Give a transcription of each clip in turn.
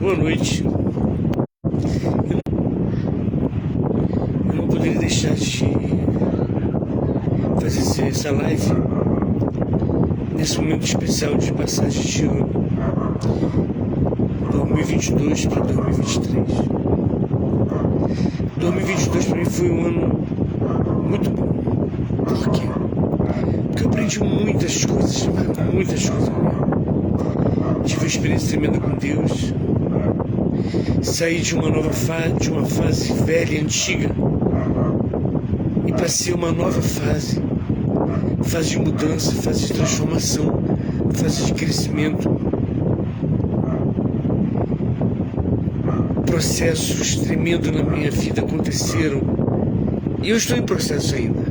Boa noite. Eu não poderia deixar de fazer essa live nesse momento especial de passagem de ano 2022 para 2023. 2022 para mim foi um ano muito bom. Por quê? Porque eu aprendi muitas coisas mesmo. Tive uma experiência tremenda com Deus. Saí de uma nova fase, de uma fase velha e antiga, e passei uma nova fase de mudança, fase de transformação, fase de crescimento. Processos tremendos na minha vida aconteceram e eu estou em processo ainda.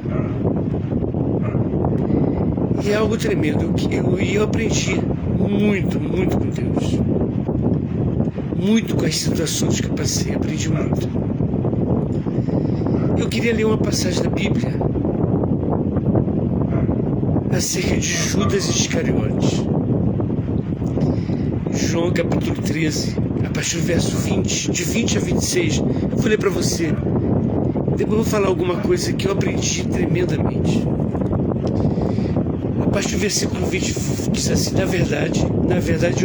E é algo tremendo que eu aprendi muito com Deus. Muito com as situações que eu passei, aprendi muito. Eu queria ler uma passagem da Bíblia acerca de Judas Iscariotes. João capítulo 13, a partir do verso 20, de 20 a 26. Eu vou ler para você. Depois eu vou falar alguma coisa que eu aprendi tremendamente. A partir do versículo 20 diz assim: na verdade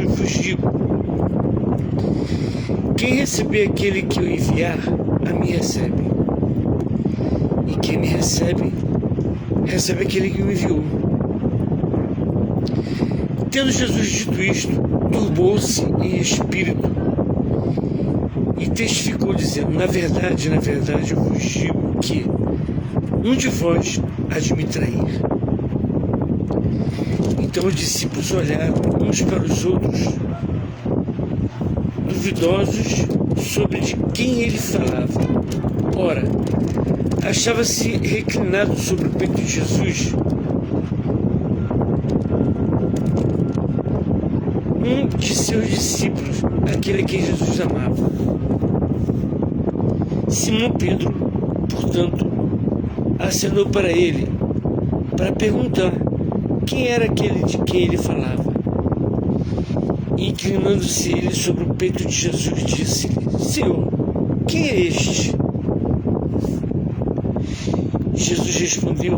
eu vos digo, quem receber aquele que eu enviar, a mim recebe. E quem me recebe, recebe aquele que me enviou. Tendo Jesus dito isto, turbou-se em espírito e testificou, dizendo: na verdade eu vos digo que um de vós há de me trair. Então os discípulos olharam uns para os outros, duvidosos sobre de quem ele falava. Ora, achava-se reclinado sobre o peito de Jesus um de seus discípulos, aquele a quem Jesus amava. Simão Pedro, portanto, acenou para ele, para perguntar quem era aquele de quem ele falava. E, inclinando-se ele sobre o peito de Jesus, disse-lhe: Senhor, quem é este? Jesus respondeu: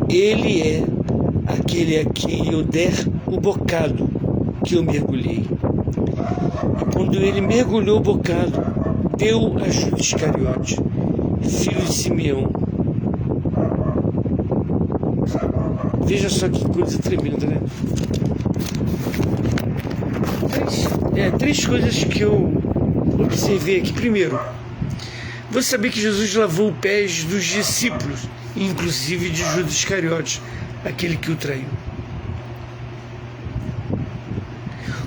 Ele é aquele a quem eu der o bocado que eu mergulhei. E quando ele mergulhou o bocado, deu a Judas Iscariote, filho de Simeão. Veja só que coisa tremenda, né? Três coisas que eu observei aqui. Primeiro, você sabia que Jesus lavou os pés dos discípulos, inclusive de Judas Iscariote, aquele que o traiu.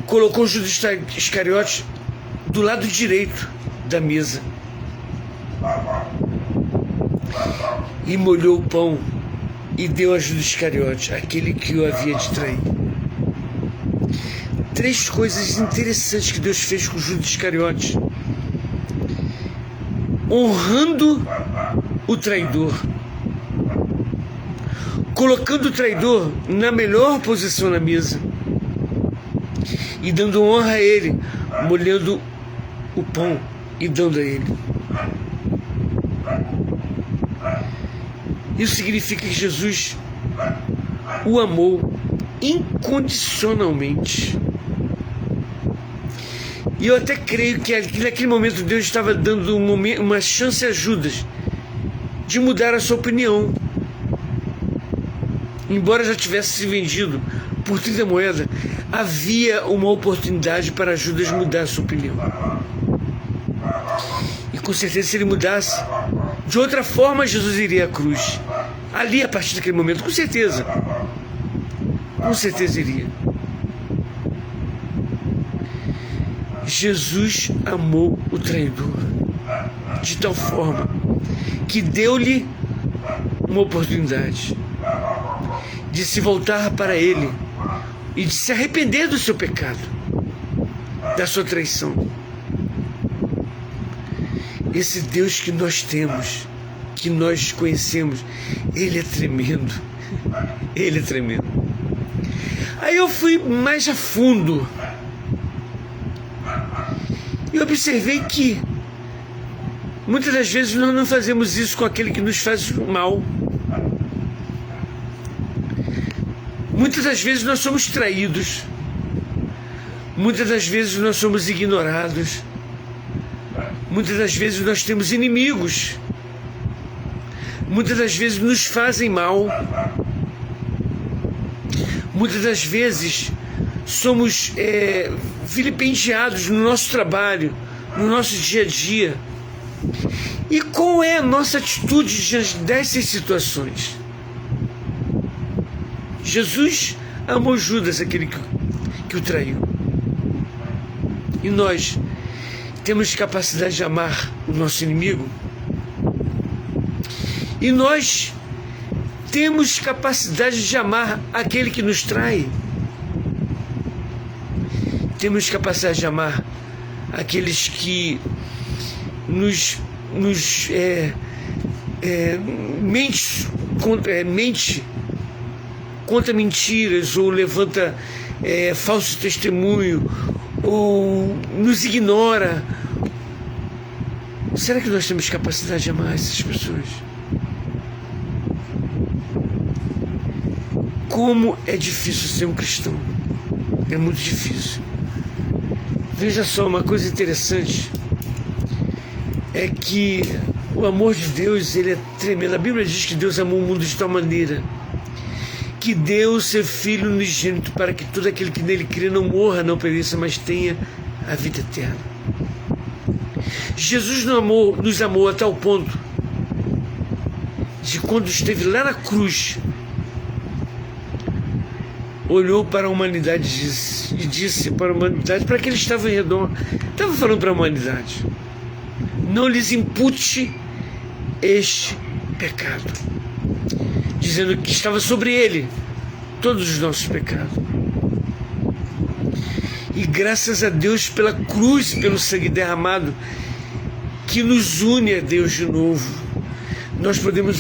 Colocou Judas Iscariote do lado direito da mesa e molhou o pão e deu a Judas Iscariote, aquele que o havia de trair. Três coisas interessantes que Deus fez com Judas Iscariote: honrando o traidor, colocando o traidor na melhor posição na mesa e dando honra a ele, molhando o pão e dando a ele. Isso significa que Jesus o amou incondicionalmente. E eu até creio que naquele momento Deus estava dando uma chance a Judas de mudar a sua opinião. Embora já tivesse se vendido por 30 moedas, havia uma oportunidade para Judas mudar a sua opinião. E com certeza, se ele mudasse, de outra forma Jesus iria à cruz. Ali, a partir daquele momento, com certeza iria. Jesus amou o traidor de tal forma que deu-lhe uma oportunidade de se voltar para ele e de se arrepender do seu pecado, da sua traição. Esse Deus que nós temos, que nós conhecemos, Ele é tremendo. Ele é tremendo. Aí eu fui mais a fundo E observei que muitas das vezes nós não fazemos isso com aquele que nos faz mal. Muitas das vezes nós somos traídos. Muitas das vezes nós somos ignorados. Muitas das vezes nós temos inimigos. Muitas das vezes nos fazem mal. Muitas das vezes somos vilipendiados no nosso trabalho, no nosso dia a dia. E qual é a nossa atitude diante dessas situações? Jesus amou Judas, aquele que o traiu. E nós temos capacidade de amar o nosso inimigo? E nós temos capacidade de amar aquele que nos trai? Temos capacidade de amar aqueles que mente conta mentiras, ou levanta falso testemunho, ou nos ignora? Será que nós temos capacidade de amar essas pessoas? Como é difícil ser um cristão. É muito difícil. Veja só, uma coisa interessante é que o amor de Deus, ele é tremendo. A Bíblia diz que Deus amou o mundo de tal maneira que deu seu Filho unigênito para que todo aquele que nele crê não morra, não pereça, mas tenha a vida eterna. Jesus nos amou a tal ponto de, quando esteve lá na cruz, olhou para a humanidade e disse para a humanidade, para que ele estava em redor, estava falando para a humanidade: não lhes impute este pecado, dizendo que estava sobre ele todos os nossos pecados. E graças a Deus pela cruz, pelo sangue derramado, que nos une a Deus de novo. Nós podemos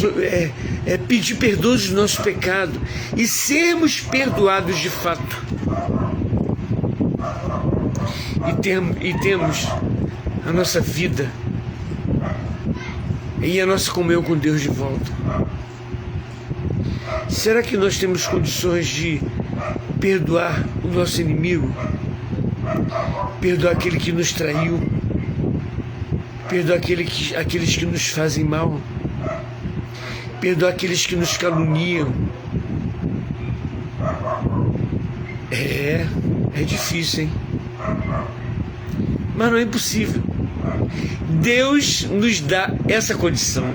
pedir perdão dos nossos pecados e sermos perdoados de fato. E temos a nossa vida e a nossa comunhão com Deus de volta. Será que nós temos condições de perdoar o nosso inimigo? Perdoar aquele que nos traiu? Perdoar aqueles que nos fazem mal? Perdoar aqueles que nos caluniam? É difícil, hein? Mas não é impossível. Deus nos dá essa condição.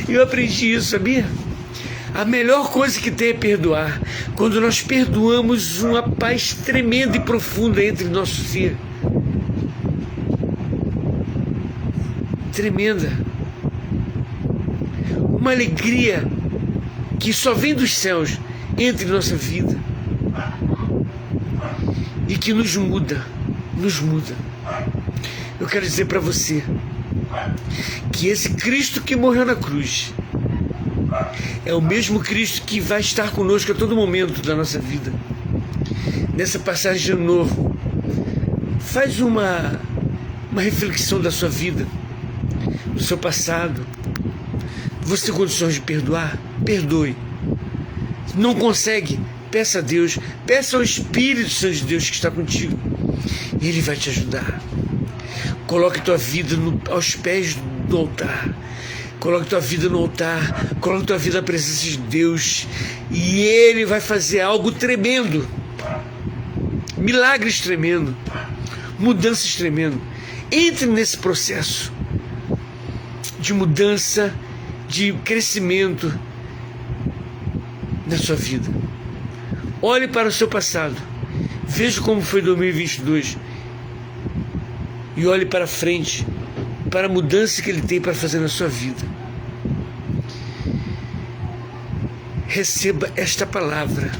Eu aprendi isso, sabia? A melhor coisa que tem é perdoar. Quando nós perdoamos, uma paz tremenda e profunda entre nosso ser. Tremenda. Uma alegria que só vem dos céus entre nossa vida e que nos muda. Eu quero dizer para você que esse Cristo que morreu na cruz é o mesmo Cristo que vai estar conosco a todo momento da nossa vida. Nessa passagem de ano novo, faz uma reflexão da sua vida, do seu passado. Você tem condições de perdoar? Perdoe. Não consegue? Peça a Deus, peça ao Espírito Santo de Deus que está contigo. Ele vai te ajudar. Coloque tua vida aos pés do altar. Coloque tua vida no altar. Coloque tua vida na presença de Deus. E Ele vai fazer algo tremendo. Milagres tremendos. Mudanças tremendas. Entre nesse processo de mudança, de crescimento na sua vida. Olhe para o seu passado. Veja como foi 2022. E olhe para frente, para a mudança que Ele tem para fazer na sua vida. Receba esta palavra.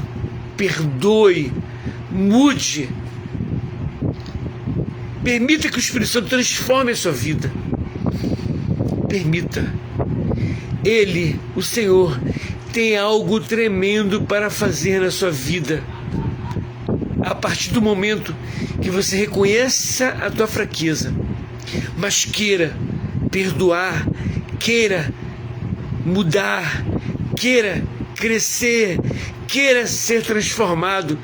Perdoe. Mude. Permita que o Espírito Santo transforme a sua vida. Permita. Ele, o Senhor, tem algo tremendo para fazer na sua vida. A partir do momento que você reconheça a tua fraqueza, mas queira perdoar, queira mudar, queira crescer, queira ser transformado,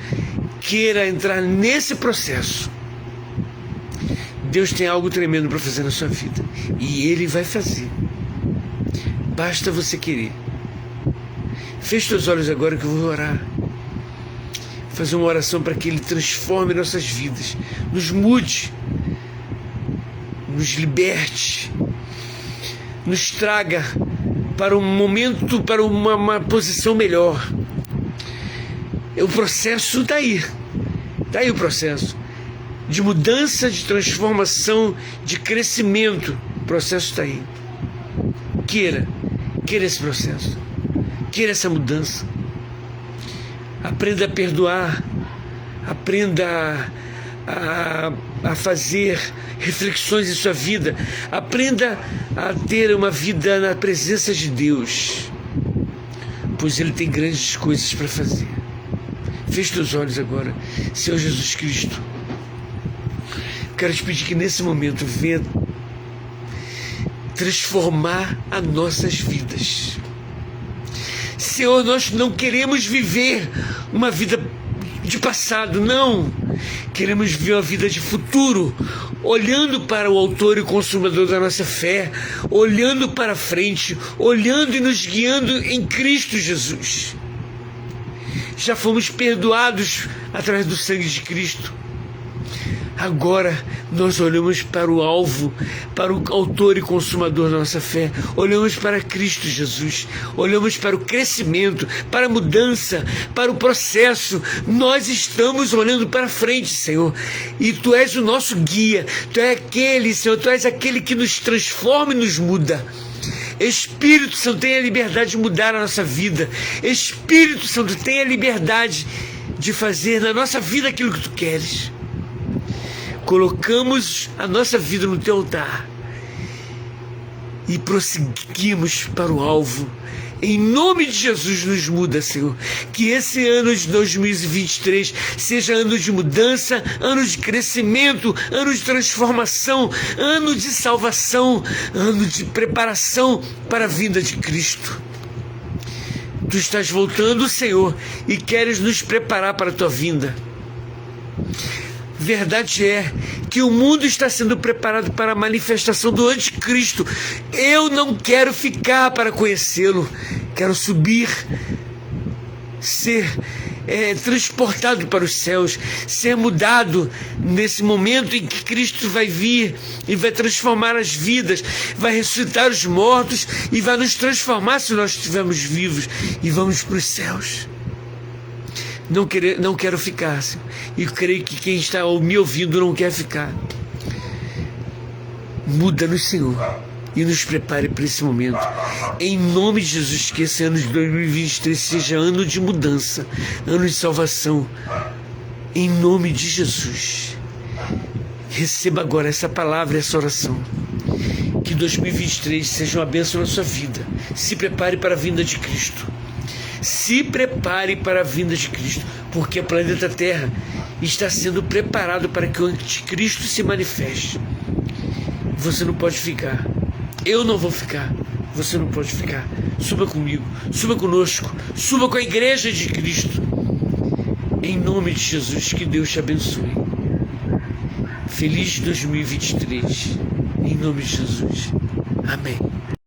queira entrar nesse processo. Deus tem algo tremendo para fazer na sua vida e Ele vai fazer. Basta você querer. Feche seus olhos agora que eu vou orar. Fazer uma oração para que Ele transforme nossas vidas, nos mude, nos liberte, nos traga para um momento, para uma posição melhor. O processo está aí. Está aí o processo de mudança, de transformação, de crescimento. O processo está aí. Queira esse processo. Queira essa mudança. Aprenda a perdoar. Aprenda a fazer reflexões em sua vida. Aprenda a ter uma vida na presença de Deus, pois Ele tem grandes coisas para fazer. Feche teus olhos agora. Senhor Jesus Cristo, quero te pedir que nesse momento venha transformar as nossas vidas. Senhor, nós não queremos viver uma vida de passado, não. Queremos viver uma vida de futuro, olhando para o autor e consumador da nossa fé, olhando para frente, olhando e nos guiando em Cristo Jesus. Já fomos perdoados através do sangue de Cristo. Agora nós olhamos para o alvo, para o autor e consumador da nossa fé. Olhamos para Cristo Jesus. Olhamos para o crescimento, para a mudança, para o processo. Nós estamos olhando para frente, Senhor. E Tu és o nosso guia. Tu és aquele, Senhor, Tu és aquele que nos transforma e nos muda. Espírito Santo, tem a liberdade de mudar a nossa vida. Espírito Santo, tem a liberdade de fazer na nossa vida aquilo que Tu queres. Colocamos a nossa vida no Teu altar e prosseguimos para o alvo. Em nome de Jesus, nos muda, Senhor. Que esse ano de 2023 seja ano de mudança, ano de crescimento, ano de transformação, ano de salvação, ano de preparação para a vinda de Cristo. Tu estás voltando, Senhor, e queres nos preparar para a Tua vinda. Verdade é que o mundo está sendo preparado para a manifestação do anticristo. Eu não quero ficar para conhecê-lo. Quero subir, ser transportado para os céus, ser mudado nesse momento em que Cristo vai vir e vai transformar as vidas, vai ressuscitar os mortos e vai nos transformar se nós estivermos vivos e vamos para os céus. Não quero ficar, Senhor. E creio que quem está me ouvindo não quer ficar. Muda-nos, Senhor, e nos prepare para esse momento. Em nome de Jesus, que esse ano de 2023 seja ano de mudança, ano de salvação. Em nome de Jesus. Receba agora essa palavra, essa oração. Que 2023 seja uma bênção na sua vida. Se prepare para a vinda de Cristo. Se prepare para a vinda de Cristo, porque o planeta Terra está sendo preparado para que o anticristo se manifeste. Você não pode ficar. Eu não vou ficar. Você não pode ficar. Suba comigo, suba conosco, suba com a igreja de Cristo. Em nome de Jesus, que Deus te abençoe. Feliz 2023. Em nome de Jesus. Amém.